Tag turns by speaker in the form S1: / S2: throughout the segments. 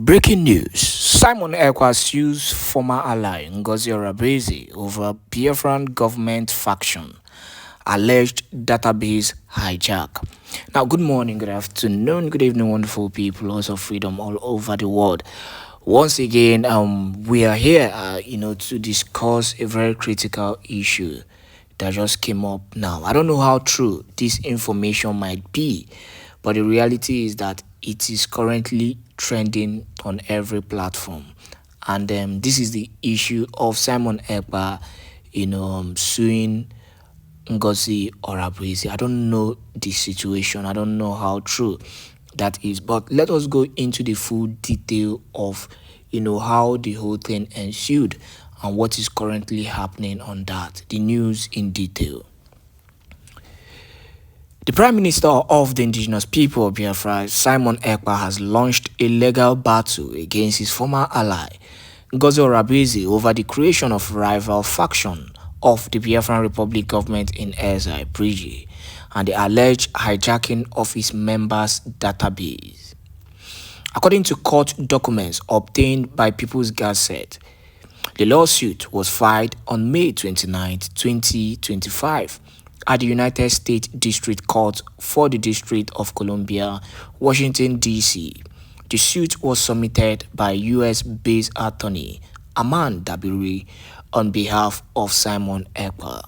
S1: Breaking news: Simon Èkpá sues former ally Ngozi Orabueze over Biafran government faction, alleged database hijack. Now, good morning, good afternoon, good evening, wonderful people, also freedom all over the world. Once again, we are here, to discuss a very critical issue that just came up now. I don't know how true this information might be, but the reality is that it is currently trending on every platform. And this is the issue of Simon Èkpá, suing Ngozi Orabueze. I don't know the situation. I don't know how true that is. But let us go into the full detail of, how the whole thing ensued and what is currently happening on that. The news in detail. The Prime Minister of the indigenous people of Biafra, Simon Èkpá, has launched a legal battle against his former ally, Ngozi Orabueze, over the creation of rival faction of the Biafran Republic government in exile, Brigi, and the alleged hijacking of his members' database. According to court documents obtained by People's Gazette, the lawsuit was filed on May 29, 2025, at the United States District Court for the District of Columbia, Washington, D.C. The suit was submitted by U.S.-based attorney Aman Dabiri on behalf of Simon Èkpá.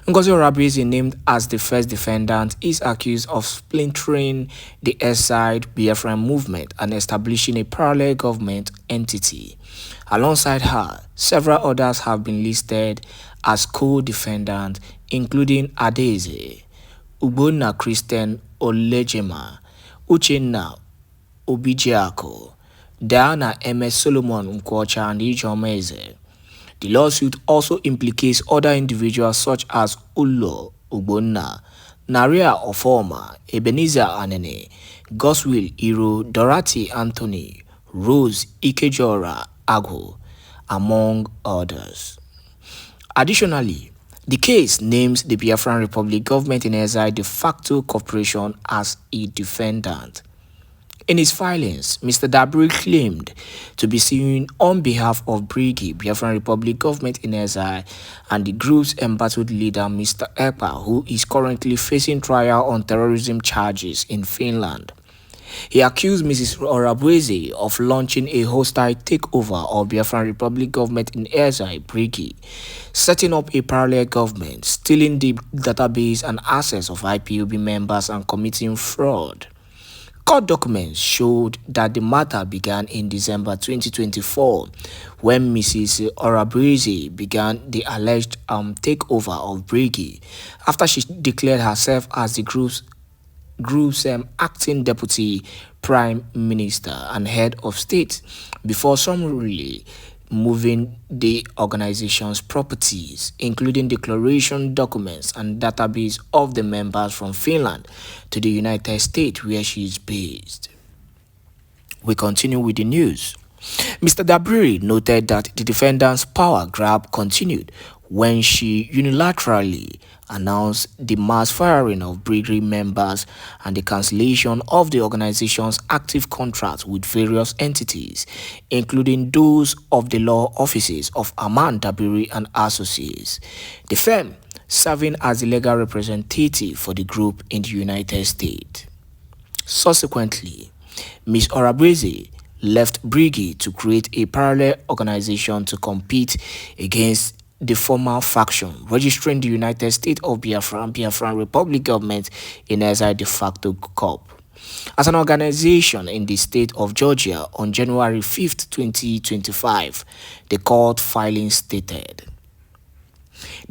S1: Ngozi Orabueze, named as the first defendant, is accused of splintering the exiled Biafran movement and establishing a parallel government entity. Alongside her, several others have been listed as co-defendants, including Adaeze, Ugbonna Christian Olejema, Uchenna Obijiako, Diana M.S. Solomon Nkwocha, and Ijeoma. The lawsuit also implicates other individuals such as Ulo Ugbonna, Naria Ofoma, Ebenezer Anene, Goswill Iro, Dorothy Anthony, Rose Ikejora Agho, among others. Additionally, the case names the Biafran Republic government in exile de facto corporation as a defendant. In his filings, Mr. Dabiri claimed to be suing on behalf of Brigi, Biafran Republic government in exile, and the group's embattled leader, Mr. Èkpá, who is currently facing trial on terrorism charges in Finland. He accused Mrs. Orabueze of launching a hostile takeover of Biafran Republic government in exile, Brigi, setting up a parallel government, stealing the database and assets of IPOB members, and committing fraud. Court documents showed that the matter began in December 2024 when Mrs. Orabueze began the alleged takeover of Brigi after she declared herself as the group's acting deputy prime minister and head of state before summarily moving the organization's properties, including declaration documents and database of the members, from Finland to the United States, where she is based. We continue with the news. Mr. Dabiri noted that the defendant's power grab continued when she unilaterally announced the mass firing of Brigade members and the cancellation of the organization's active contracts with various entities, including those of the law offices of Aman Dabiri and Associates, the firm serving as the legal representative for the group in the United States. Subsequently, Ms. Orabueze left Brigi to create a parallel organization to compete against the former faction, registering the United States of Biafra and Biafran Republic government in exile de facto corp as an organization in the state of Georgia on January 5, 2025, the court filing stated.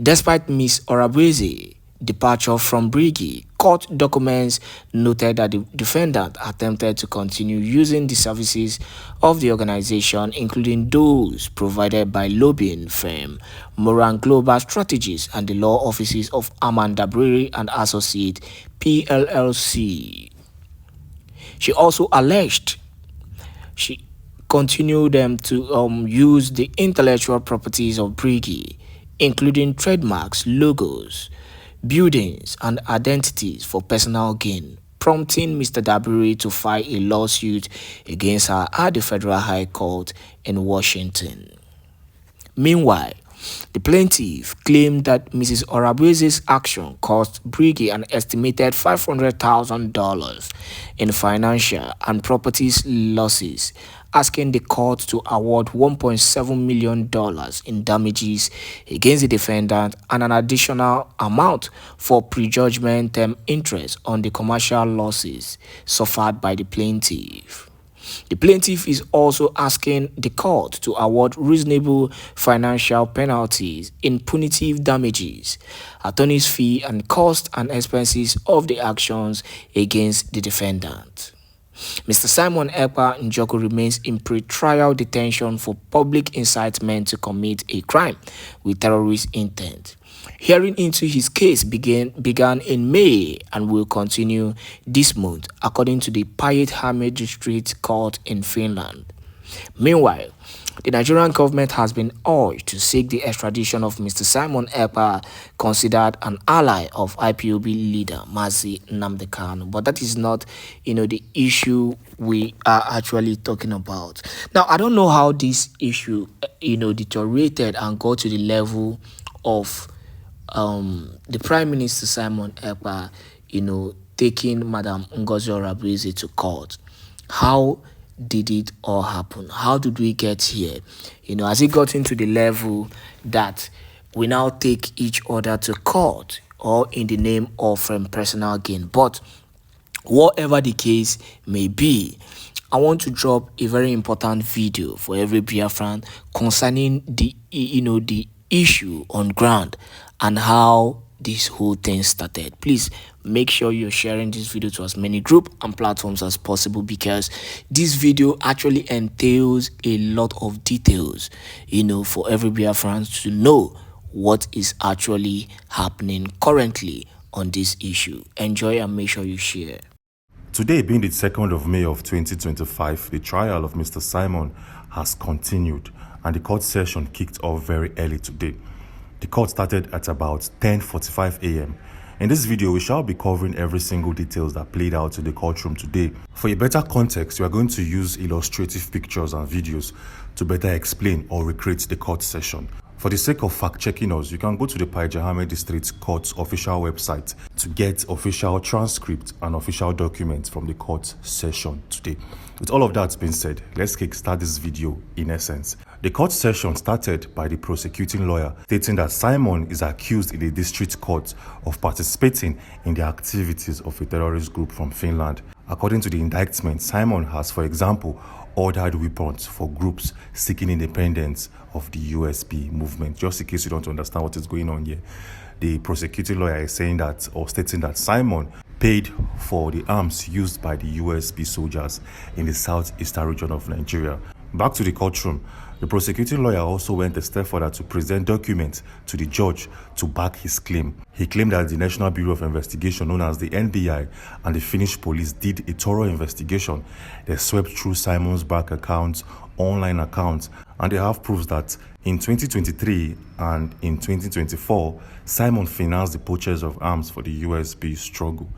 S1: Despite Ms. Orabueze's departure from Brigi, court documents noted that the defendant attempted to continue using the services of the organization, including those provided by lobbying firm Moran Global Strategies and the law offices of Aman Dabiri and Associate PLLC. She also alleged she continued to use the intellectual properties of Brigi, including trademarks, logos, buildings, and identities for personal gain, prompting Mr. Dabiri to file a lawsuit against her at the Federal High Court in Washington. Meanwhile, the plaintiff claimed that Mrs. Orabueze's action cost Briggy an estimated $500,000 in financial and property losses, asking the court to award $1.7 million in damages against the defendant and an additional amount for prejudgment interest on the commercial losses suffered by the plaintiff. The plaintiff is also asking the court to award reasonable financial penalties in punitive damages, attorney's fee and cost and expenses of the actions against the defendant. Mr. Simon Èkpá Njoku remains in pre-trial detention for public incitement to commit a crime with terrorist intent. Hearing into his case began in May and will continue this month, according to the Päijät-Häme District Court in Finland. Meanwhile, the Nigerian government has been urged to seek the extradition of Mr. Simon Èkpá, considered an ally of IPOB leader Mazi Nnamdi Kanu. But that is not, the issue we are actually talking about. Now, I don't know how this issue, deteriorated and got to the level of the Prime Minister Simon Èkpá, taking Madam Ngozi Orabueze to court. How did it all happen? How did we get here? Has it gotten to the level that we now take each other to court or in the name of personal gain? But whatever the case may be, I want to drop a very important video for every Biafran concerning the issue on ground and how this whole thing started. Please make sure you're sharing this video to as many groups and platforms as possible, because this video actually entails a lot of details, for every Biafran to know what is actually happening currently on this issue. Enjoy and make sure you share.
S2: Today, being the 2nd of May of 2025, the trial of Mr. Simon has continued and the court session kicked off very early today. The court started at about 10:45 a.m. In this video, we shall be covering every single details that played out in the courtroom today. For a better context, we are going to use illustrative pictures and videos to better explain or recreate the court session. For the sake of fact-checking us, you can go to the Päijät-Häme District Court's official website to get official transcript and official documents from the court session today. With all of that being said, let's kickstart this video in essence. The court session started by the prosecuting lawyer stating that Simon is accused in the district court of participating in the activities of a terrorist group from Finland. According to the indictment, Simon has, for example, ordered weapons for groups seeking independence of the USB movement. Just in case you don't understand what is going on here, the prosecuting lawyer is saying that, or stating that, Simon paid for the arms used by the USB soldiers in the southeastern region of Nigeria. Back to the courtroom, the prosecuting lawyer also went a step further to present documents to the judge to back his claim. He claimed that the National Bureau of Investigation, known as the NBI, and the Finnish police did a thorough investigation. They swept through Simon's bank accounts, online accounts, and they have proofs that in 2023 and in 2024, Simon financed the purchase of arms for the USB struggle.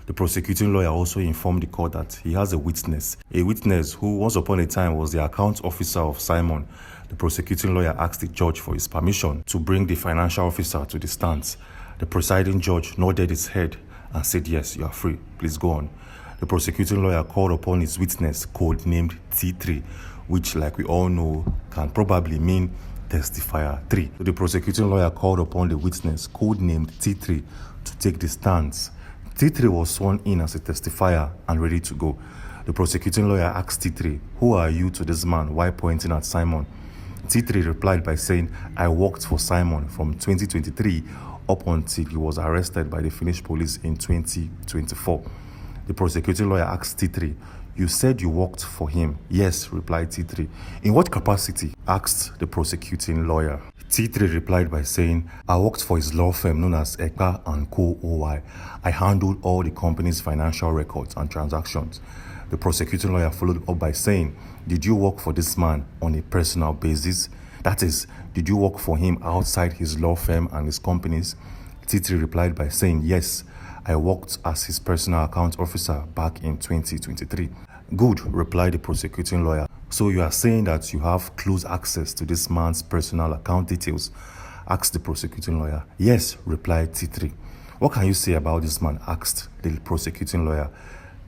S2: The prosecuting lawyer also informed the court that he has a witness who once upon a time was the account officer of Simon. The prosecuting lawyer asked the judge for his permission to bring the financial officer to the stand. The presiding judge nodded his head and said, "Yes, you are free. Please go on." The prosecuting lawyer called upon his witness, codenamed T3, which, like we all know, can probably mean testifier 3. So the prosecuting lawyer called upon the witness, codenamed T3, to take the stance. T3 was sworn in as a testifier and ready to go. The prosecuting lawyer asked T3, "Who are you to this man?" while pointing at Simon. T3 replied by saying, "I worked for Simon from 2023 up until he was arrested by the Finnish police in 2024. The prosecuting lawyer asked T3, "You said you worked for him?" "Yes," replied T3. "In what capacity?" asked the prosecuting lawyer. T3 replied by saying, "I worked for his law firm known as Èkpá & Co. OY. I handled all the company's financial records and transactions." The prosecuting lawyer followed up by saying, "Did you work for this man on a personal basis? That is, did you work for him outside his law firm and his companies?" T3 replied by saying, "Yes, I worked as his personal account officer back in 2023. Good, replied the prosecuting lawyer. So you are saying that you have close access to this man's personal account details? Asked the prosecuting lawyer. Yes, replied T3. What can you say about this man? Asked the prosecuting lawyer.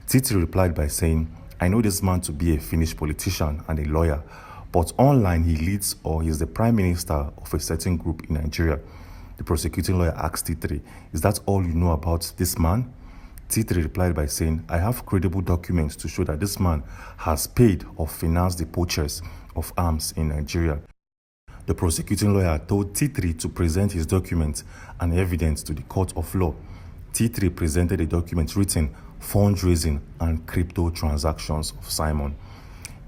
S2: T3 replied by saying, I know this man to be a finished politician and a lawyer, but online he leads or he is the prime minister of a certain group in Nigeria. The prosecuting lawyer asked T3, is that all you know about this man? T3 replied by saying, I have credible documents to show that this man has paid or financed the purchase of arms in Nigeria. The prosecuting lawyer told T3 to present his documents and evidence to the court of law. T3 presented a document written fundraising and crypto transactions of Simon.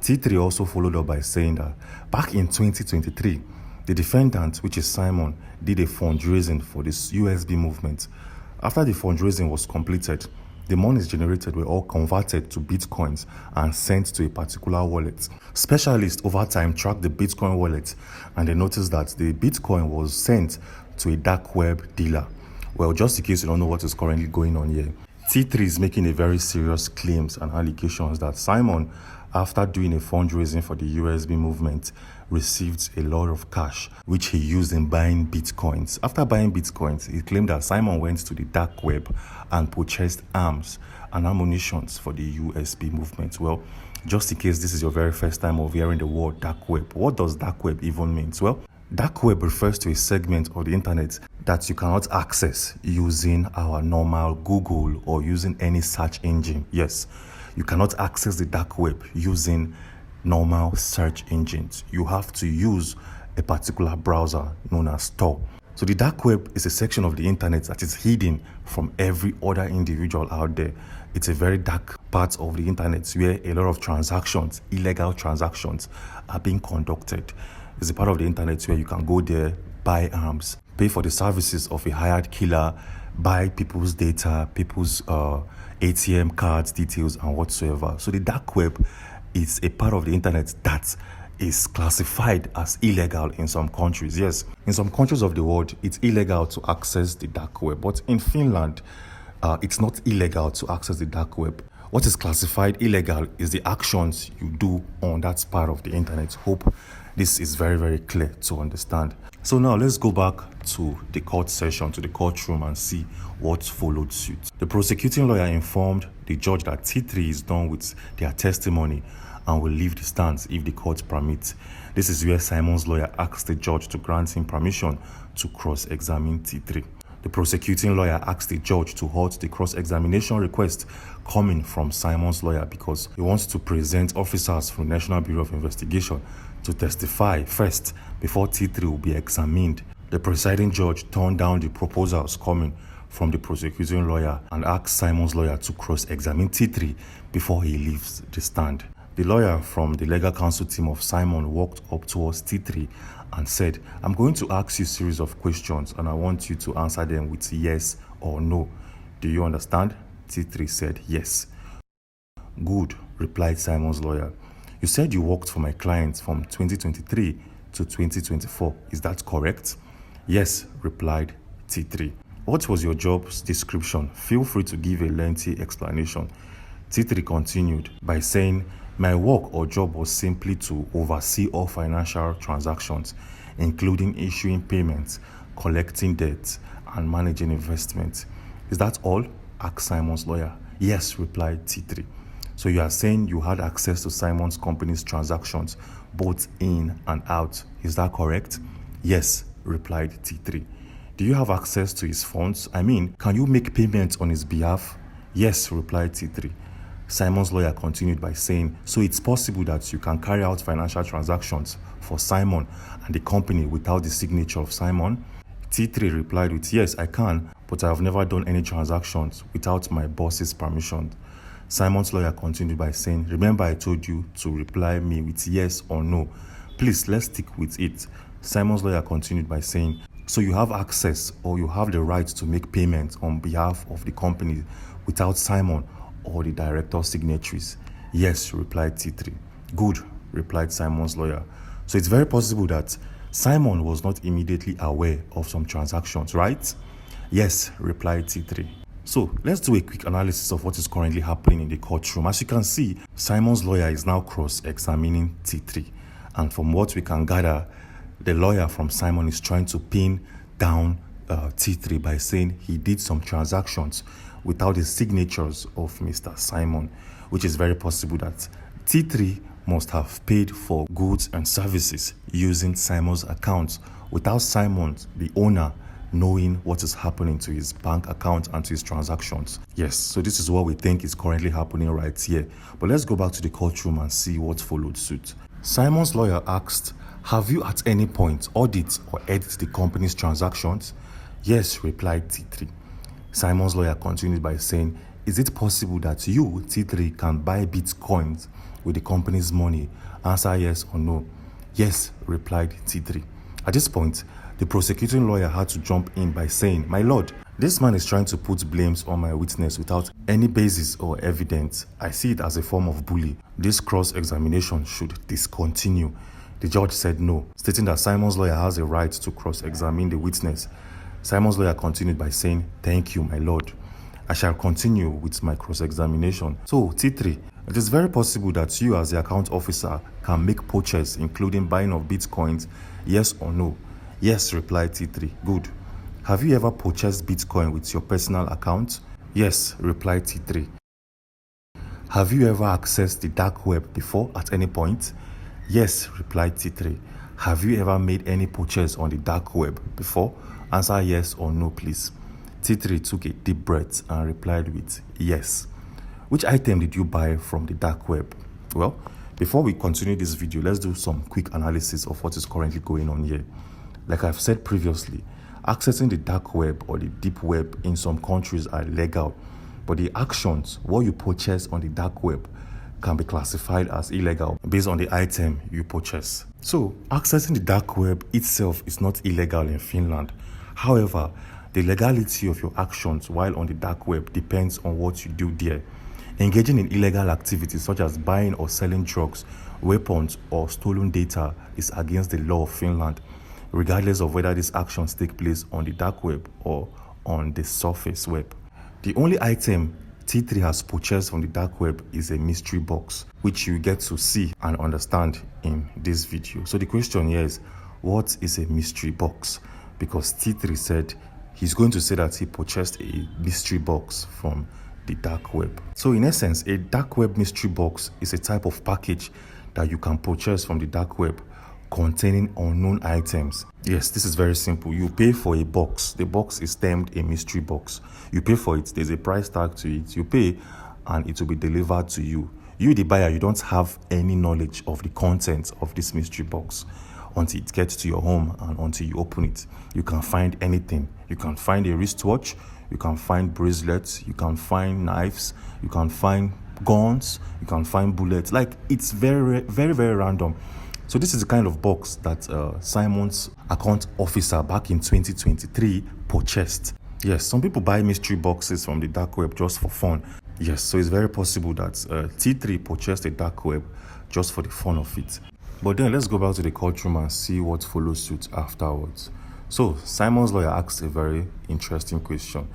S2: T3 also followed up by saying that back in 2023, the defendant, which is Simon, did a fundraising for this USB movement. After the fundraising was completed, the monies generated were all converted to bitcoins and sent to a particular wallet. Specialists over time tracked the bitcoin wallet and they noticed that the bitcoin was sent to a dark web dealer. Well, just in case you don't know what is currently going on here, T3 is making a very serious claims and allegations that Simon, after doing a fundraising for the USB movement, received a lot of cash, which he used in buying bitcoins. After buying bitcoins, he claimed that Simon went to the dark web and purchased arms and ammunition for the USB movement. Well, just in case this is your very first time of hearing the word dark web, what does dark web even mean? Well, dark web refers to a segment of the internet that you cannot access using our normal Google or using any search engine. Yes, you cannot access the dark web using normal search engines. You have to use a particular browser known as Tor. So the dark web is a section of the internet that is hidden from every other individual out there. It's a very dark part of the internet where a lot of transactions, illegal transactions, are being conducted. It's a part of the internet where you can go there, buy arms, pay for the services of a hired killer, buy people's data, people's ATM cards, details, and whatsoever. So the dark web is a part of the internet that is classified as illegal in some countries. Yes, in some countries of the world, it's illegal to access the dark web. But in Finland, it's not illegal to access the dark web. What is classified illegal is the actions you do on that part of the internet. Hope this is very, very clear to understand. So now let's go back to the court session, to the courtroom, and see what followed suit. The prosecuting lawyer informed the judge that T3 is done with their testimony and will leave the stands if the court permits. This is where Simon's lawyer asked the judge to grant him permission to cross-examine T3. The prosecuting lawyer asked the judge to halt the cross-examination request coming from Simon's lawyer because he wants to present officers from the National Bureau of Investigation to testify first before T3 will be examined. The presiding judge turned down the proposals coming from the prosecuting lawyer and asked Simon's lawyer to cross-examine T3 before he leaves the stand. The lawyer from the legal counsel team of Simon walked up towards T3 and said, I'm going to ask you a series of questions and I want you to answer them with yes or no. Do you understand? T3 said yes. Good, replied Simon's lawyer. You said you worked for my clients from 2023 to 2024. Is that correct? Yes, replied T3. What was your job's description? Feel free to give a lengthy explanation. T3 continued by saying, my work or job was simply to oversee all financial transactions, including issuing payments, collecting debts, and managing investments. Is that all? Asked Simon's lawyer. Yes, replied T3. So you are saying you had access to Simon's company's transactions, both in and out. Is that correct? Yes, replied T3. Do you have access to his funds? I mean, can you make payments on his behalf? Yes, replied T3. Simon's lawyer continued by saying, so it's possible that you can carry out financial transactions for Simon and the company without the signature of Simon? T3 replied with, yes, I can, but I have never done any transactions without my boss's permission. Simon's lawyer continued by saying, remember I told you to reply me with yes or no. Please, let's stick with it. Simon's lawyer continued by saying, so you have access or you have the right to make payments on behalf of the company without Simon or the director's signatories? Yes, replied T3. Good, replied Simon's lawyer. So it's very possible that Simon was not immediately aware of some transactions, right? Yes, replied T3. So let's do a quick analysis of what is currently happening in the courtroom. As you can see, Simon's lawyer is now cross-examining T3. And from what we can gather, the lawyer from Simon is trying to pin down T3 by saying he did some transactions without the signatures of Mr. Simon, which is very possible that T3 must have paid for goods and services using Simon's account without Simon, the owner, knowing what is happening to his bank account and to his transactions. Yes, so this is what we think is currently happening right here. But let's go back to the courtroom and see what followed suit. Simon's lawyer asked, "Have you at any point audit or edit the company's transactions?" "Yes," replied T3. Simon's lawyer continued by saying, "Is it possible that you, T3, can buy bitcoins with the company's money?" Answer yes or no. "Yes," replied T3. At this point, the prosecuting lawyer had to jump in by saying, "My lord, this man is trying to put blames on my witness without any basis or evidence. I see it as a form of bully. This cross-examination should discontinue." The judge said no, stating that Simon's lawyer has a right to cross-examine the witness. Simon's lawyer continued by saying, "Thank you, my lord. I shall continue with my cross-examination. So, T3, it is very possible that you as the account officer can make purchases, including buying of bitcoins, yes or no?" "Yes," replied T3. "Good. Have you ever purchased bitcoin with your personal account?" "Yes," replied T3. "Have you ever accessed the dark web before at any point?" "Yes," replied T3. "Have you ever made any purchase on the dark web before?" Answer yes or no, please. T3 took a deep breath and replied with yes. "Which item did you buy from the dark web?" Well, before we continue this video, let's do some quick analysis of what is currently going on here. Like I've said previously, accessing the dark web or the deep web in some countries are legal, but the actions, what you purchase on the dark web, can be classified as illegal based on the item you purchase. So, accessing the dark web itself is not illegal in Finland. However, the legality of your actions while on the dark web depends on what you do there. Engaging in illegal activities such as buying or selling drugs, weapons, or stolen data is against the law of Finland, regardless of whether these actions take place on the dark web or on the surface web. The only item T3 has purchased from the dark web is a mystery box, which you get to see and understand in this video. So the question here is, what is a mystery box? Because T3 said he's going to say that he purchased a mystery box from the dark web. So in essence, a dark web mystery box is a type of package that you can purchase from the dark web containing unknown items. Yes, this is very simple. You pay for a box. The box is termed a mystery box. You pay for it. There's a price tag to it. You pay and it will be delivered to you. You, the buyer, you don't have any knowledge of the contents of this mystery box until it gets to your home and until you open it. You can find anything. You can find a wristwatch. You can find bracelets. You can find knives. You can find guns. You can find bullets. Like, it's very, very, very random. So this is the kind of box that Simon's account officer back in 2023 purchased. Yes, some people buy mystery boxes from the dark web just for fun. Yes, so it's very possible that T3 purchased a dark web just for the fun of it. But then let's go back to the courtroom and see what follows suit afterwards. So Simon's lawyer asked a very interesting question.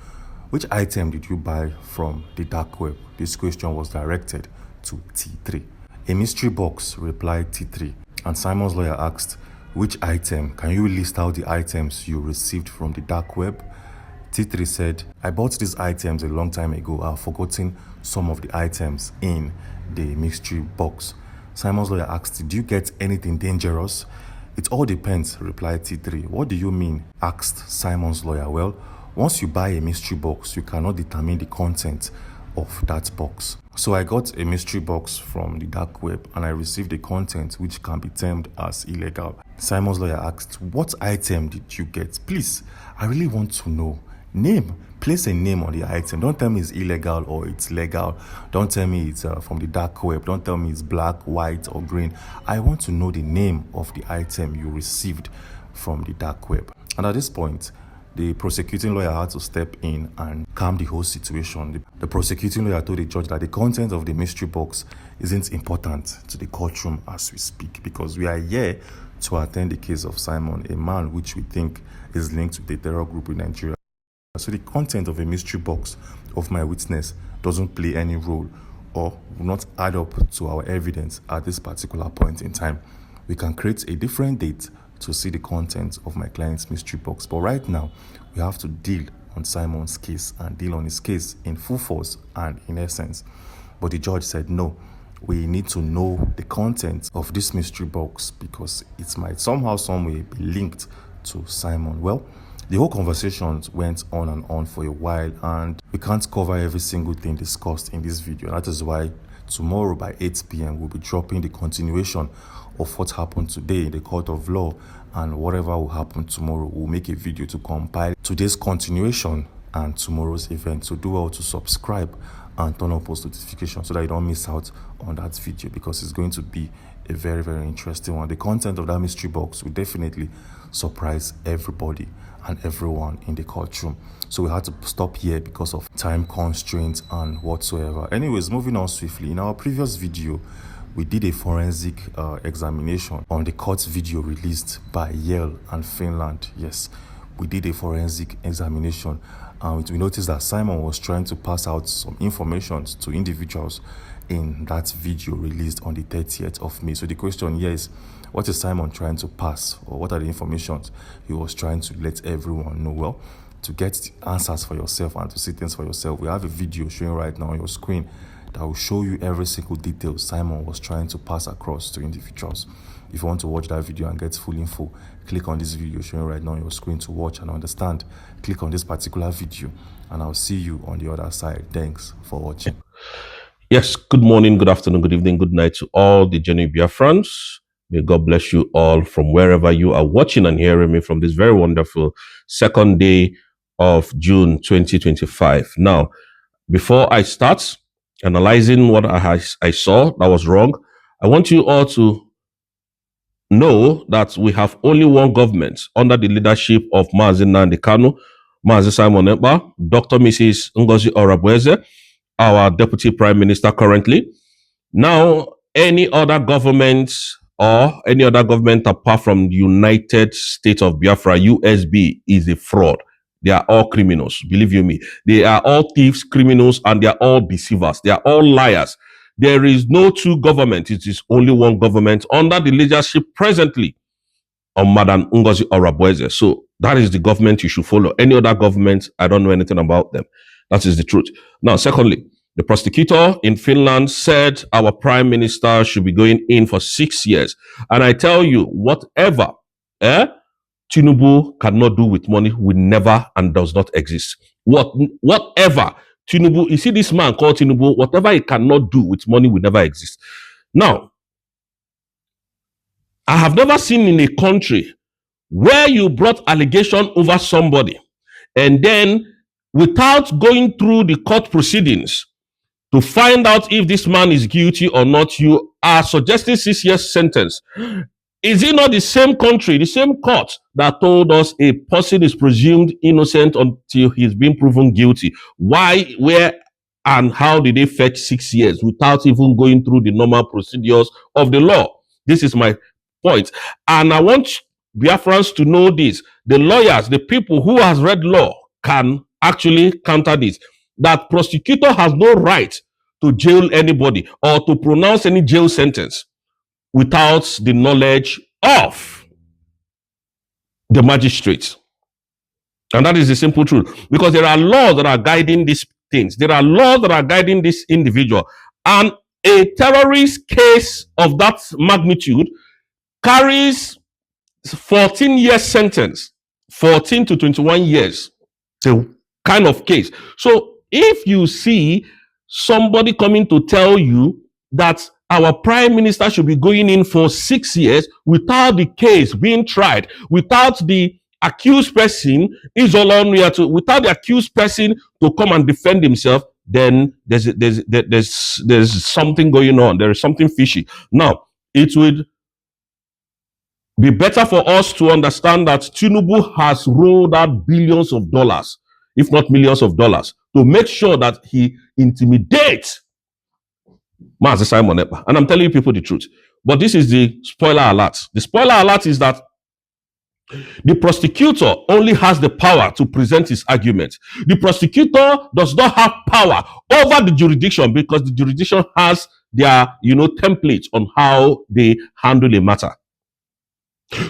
S2: Which item did you buy from the dark web? This question was directed to T3. A mystery box, replied T3. And Simon's lawyer asked, which item? Can you list out the items you received from the dark web? T3 said, I bought these items a long time ago. I've forgotten some of the items in the mystery box. Simon's lawyer asked, did you get anything dangerous? It all depends, replied T3. What do you mean? Asked Simon's lawyer. Well, once you buy a mystery box, you cannot determine the content of that box. So I got a mystery box from the dark web and I received the content which can be termed as illegal. Simon's lawyer asked, what item did you get? Please, I really want to know. Name. Place a name on the item. Don't tell me it's illegal or it's legal. Don't tell me it's from the dark web. Don't tell me it's black, white, or green. I want to know the name of the item you received from the dark web. And at this point, the prosecuting lawyer had to step in and calm the whole situation. The prosecuting lawyer told the judge that the content of the mystery box isn't important to the courtroom as we speak, because we are here to attend the case of Simon, a man which we think is linked to the terror group in Nigeria. So the content of a mystery box of my witness doesn't play any role or will not add up to our evidence at this particular point in time. We can create a different date to see the content of my client's mystery box. But right now, we have to deal on Simon's case and deal on his case in full force and in essence. But the judge said, no, we need to know the content of this mystery box because it might somehow, some way be linked to Simon. Well, the whole conversation went on and on for a while, and we can't cover every single thing discussed in this video. That is why tomorrow by 8 p.m. we'll be dropping the continuation of what happened today in the court of law, and whatever will happen tomorrow, we'll make a video to compile today's continuation and tomorrow's event. So do well to subscribe and turn on post notifications so that you don't miss out on that video, because it's going to be a very, very interesting one. The content of that mystery box will definitely surprise everybody and everyone in the courtroom. So we had to stop here because of time constraints and whatsoever. Anyways, moving on swiftly. In our previous video, we did a forensic examination on the court video released by Yale and Finland. Yes, we did a forensic examination, and we noticed that Simon was trying to pass out some information to individuals in that video released on the 30th of May. So the question here is, what is Simon trying to pass, or what are the informations he was trying to let everyone know? Well, to get answers for yourself and to see things for yourself, we have a video showing right now on your screen that will show you every single detail Simon was trying to pass across to individuals. If you want to watch that video and get full info, click on this video showing right now on your screen to watch and understand. Click on this particular video, and I'll see you on the other side. Thanks for watching.
S3: Yes, good morning, good afternoon, good evening, good night to all the genuine Biafrans. May God bless you all from wherever you are watching and hearing me from this very wonderful second day of June 2025. Now, before I start analyzing what I saw that was wrong, I want you all to know that we have only one government under the leadership of Mazi Nnamdi Kanu, Mazi Simon Èkpá, Dr. Mrs. Ngozi Orabueze, our deputy prime minister currently. Now, any other government or any other government apart from the United States of Biafra, USB, is a fraud. They are all criminals, believe you me. They are all thieves, criminals, and they are all deceivers. They are all liars. There is no two government. It is only one government under the leadership presently of Madam Ngozi Orabueze. So that is the government you should follow. Any other government, I don't know anything about them. That is the truth. Now, secondly, the prosecutor in Finland said our prime minister should be going in for 6 years. And I tell you, whatever Tinubu cannot do with money will never and does not exist. Whatever Tinubu, you see this man called Tinubu, whatever he cannot do with money will never exist. Now, I have never seen in a country where you brought allegation over somebody and then without going through the court proceedings to find out if this man is guilty or not, you are suggesting 6 years sentence. Is it not the same country, the same court that told us a person is presumed innocent until he's been proven guilty? Why, where, and how did they fetch 6 years without even going through the normal procedures of the law? This is my point. And I want Biafrans to know this. The lawyers, the people who has read law can actually counter this. That prosecutor has no right to jail anybody or to pronounce any jail sentence without the knowledge of the magistrate. And that is the simple truth. Because there are laws that are guiding these things. There are laws that are guiding this individual. And a terrorist case of that magnitude carries 14 years sentence. 14 to 21 years. The kind of case. So if you see somebody coming to tell you that our prime minister should be going in for 6 years without the case being tried, without the accused person without the accused person to come and defend himself, then there's something going on. There is something fishy. Now, it would be better for us to understand that Tinubu has rolled out billions of dollars, if not millions of dollars, to make sure that he intimidates Mazi Simon Èkpá. And I'm telling you people the truth. But this is the spoiler alert. The spoiler alert is that The prosecutor only has the power to present his argument. The prosecutor does not have power over the jurisdiction because the jurisdiction has their, template on how they handle a matter.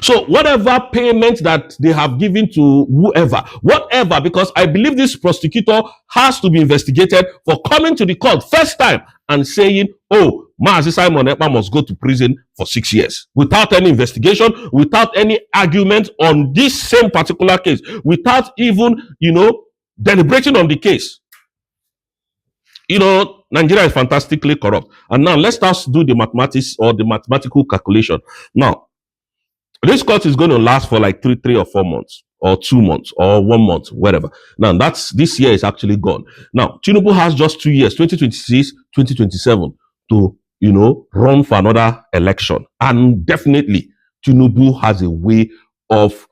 S3: So whatever payment that they have given to whatever, because I believe this prosecutor has to be investigated for coming to the court first time and saying, oh, Mazi Simon Ekpá must go to prison for 6 years without any investigation, without any argument on this same particular case, without even, deliberating on the case. Nigeria is fantastically corrupt. And now let's just do the mathematics or the mathematical calculation. Now, this court is going to last for like 3 or 4 months, or 2 months, or 1 month, whatever. Now, this year is actually gone. Now, Tinubu has just 2 years, 2026, 2027, to, run for another election. And definitely, Tinubu has a way of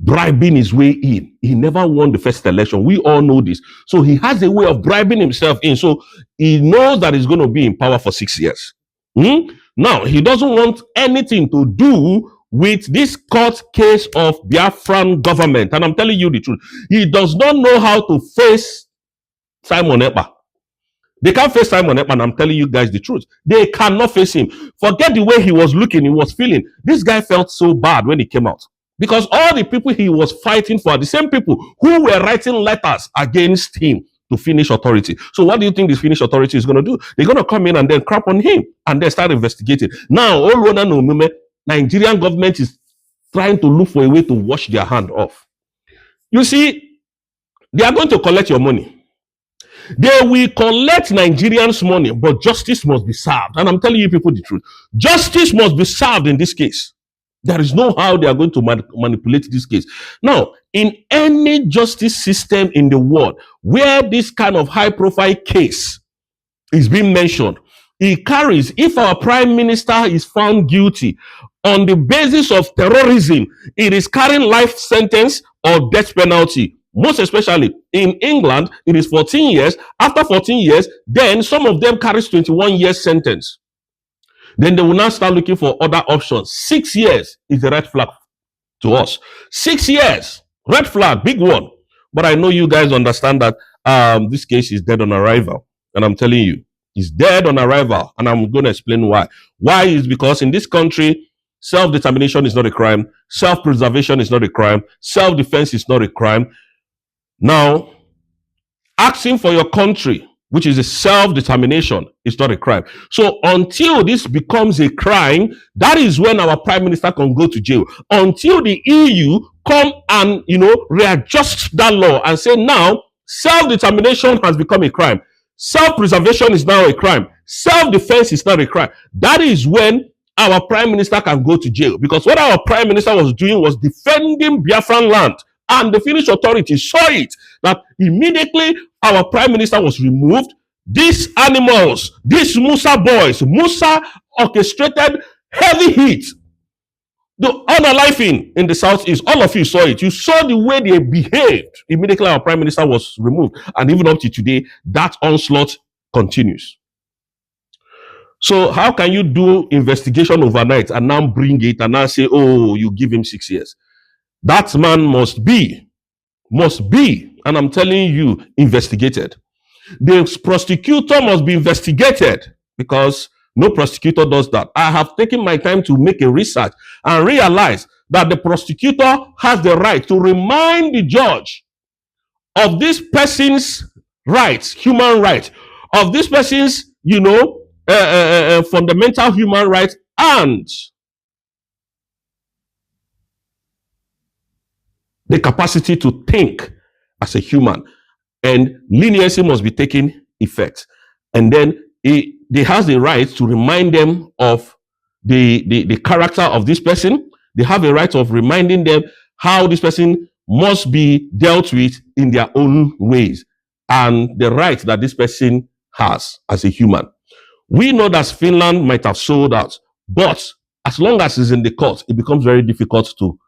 S3: bribing his way in. He never won the first election. We all know this. So he has a way of bribing himself in. So he knows that he's going to be in power for 6 years. Now, he doesn't want anything to do with this court case of Biafran government. And I'm telling you the truth. He does not know how to face Simon Ekpá. They can't face Simon Ekpá, and I'm telling you guys the truth. They cannot face him. Forget the way he was looking, he was feeling. This guy felt so bad when he came out. Because all the people he was fighting for are the same people who were writing letters against him to finish authority. So what do you think this Finnish authority is going to do? They're going to come in and then crap on him and then start investigating. Now, Nigerian government is trying to look for a way to wash their hand off. You see, they are going to collect your money. They will collect Nigerians' money, but justice must be served. And I'm telling you people the truth. Justice must be served in this case. There is no how they are going to manipulate this case. Now, in any justice system in the world where this kind of high-profile case is being mentioned, it carries, if our prime minister is found guilty on the basis of terrorism, it is carrying life sentence or death penalty. Most especially in England, it is 14 years. After 14 years, then some of them carries 21 years sentence. Then they will now start looking for other options. 6 years is a red flag to us. 6 years, red flag, big one. But I know you guys understand that this case is dead on arrival. And I'm telling you, it's dead on arrival. And I'm going to explain why. Why is because in this country, self-determination is not a crime. Self-preservation is not a crime. Self-defense is not a crime. Now, asking for your country, which is a self-determination, is not a crime. So until this becomes a crime, that is when our prime minister can go to jail. Until the EU come and, readjust that law and say now, self-determination has become a crime. Self-preservation is now a crime. Self-defense is not a crime. That is when our prime minister can go to jail. Because what our prime minister was doing was defending Biafran land. And the Finnish authorities saw it, that immediately our prime minister was removed. These animals, these Musa boys, Musa orchestrated heavy heat. The unaliving in the southeast, all of you saw it. You saw the way they behaved. Immediately our prime minister was removed. And even up to today, that onslaught continues. So how can you do investigation overnight and now bring it and now say, oh, you give him 6 years? That man must be, and I'm telling you, investigated. The prosecutor must be investigated because no prosecutor does that. I have taken my time to make a research and realize that the prosecutor has the right to remind the judge of this person's rights, human rights, of this person's, fundamental human rights, and the capacity to think as a human. And leniency must be taken effect. And then they has the right to remind them of the character of this person. They have a right of reminding them how this person must be dealt with in their own ways, and the right that this person has as a human. We know that Finland might have sold out, but as long as it's in the court, it becomes very difficult to,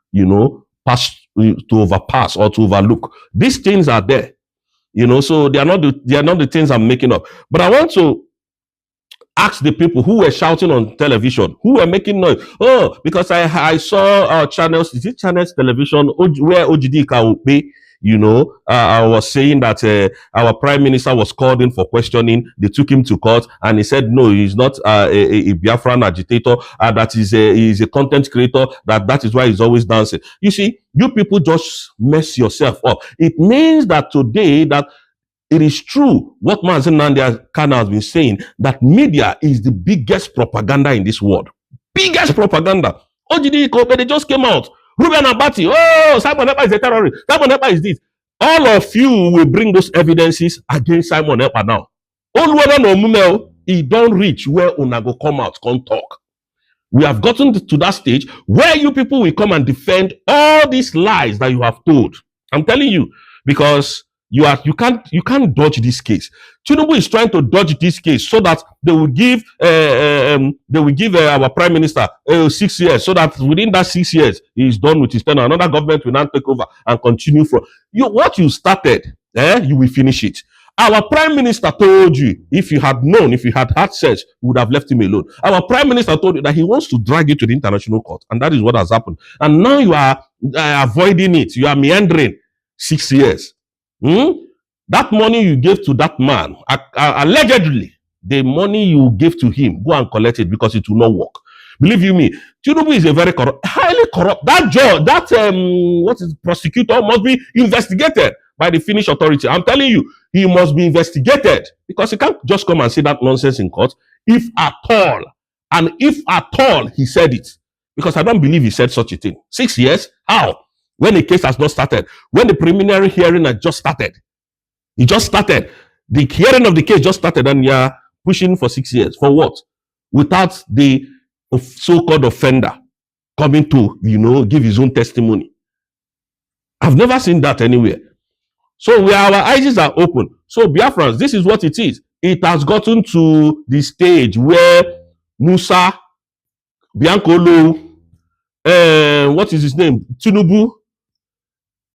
S3: overpass or to overlook. These things are there, so they are not the things I'm making up. But I want to Ask the people who were shouting on television, who were making noise. Oh, because I saw channels, is it Channels Television, where Ojidika Ukpe, I was saying that our prime minister was called in for questioning. They took him to court and he said, no, he's not a Biafran agitator. That he's a content creator. That is why he's always dancing. You see, you people just mess yourself up. It means that today that it is true what Mazen Nnamdi Kanu has been saying, that media is the biggest propaganda in this world. Biggest propaganda. Ojidi Ikobe, they just came out. Ruben Abati, oh, Simon Ekpa is a terrorist. Simon Ekpa is this. All of you will bring those evidences against Simon Ekpa now. He don't reach where Unago come out, come talk. We have gotten to that stage where you people will come and defend all these lies that you have told. I'm telling you, because you can't dodge this case. Tinubu is trying to dodge this case so that they will give our prime minister 6 years, so that within that 6 years he is done with his tenure. Another government will now take over and continue from what you started. You will finish it. Our prime minister told you, if you had known, if you had had sense, we would have left him alone. Our prime minister told you that he wants to drag you to the international court, and that is what has happened. And now you are avoiding it. You are meandering 6 years. That money you gave to that man, allegedly, the money you gave to him, go and collect it because it will not work. Believe you me, Tinubu is a very corrupt, highly corrupt. That judge, prosecutor must be investigated by the Finnish authority. I'm telling you, he must be investigated because he can't just come and say that nonsense in court. If at all he said it, because I don't believe he said such a thing. 6 years? How? When the case has not started, when the preliminary hearing has just started. It just started. The hearing of the case just started and you're pushing for 6 years. For what? Without the so-called offender coming to, give his own testimony. I've never seen that anywhere. So our eyes are open. So Biafrans, this is what it is. It has gotten to the stage where Musa, Biankolo, what is his name? Tinubu,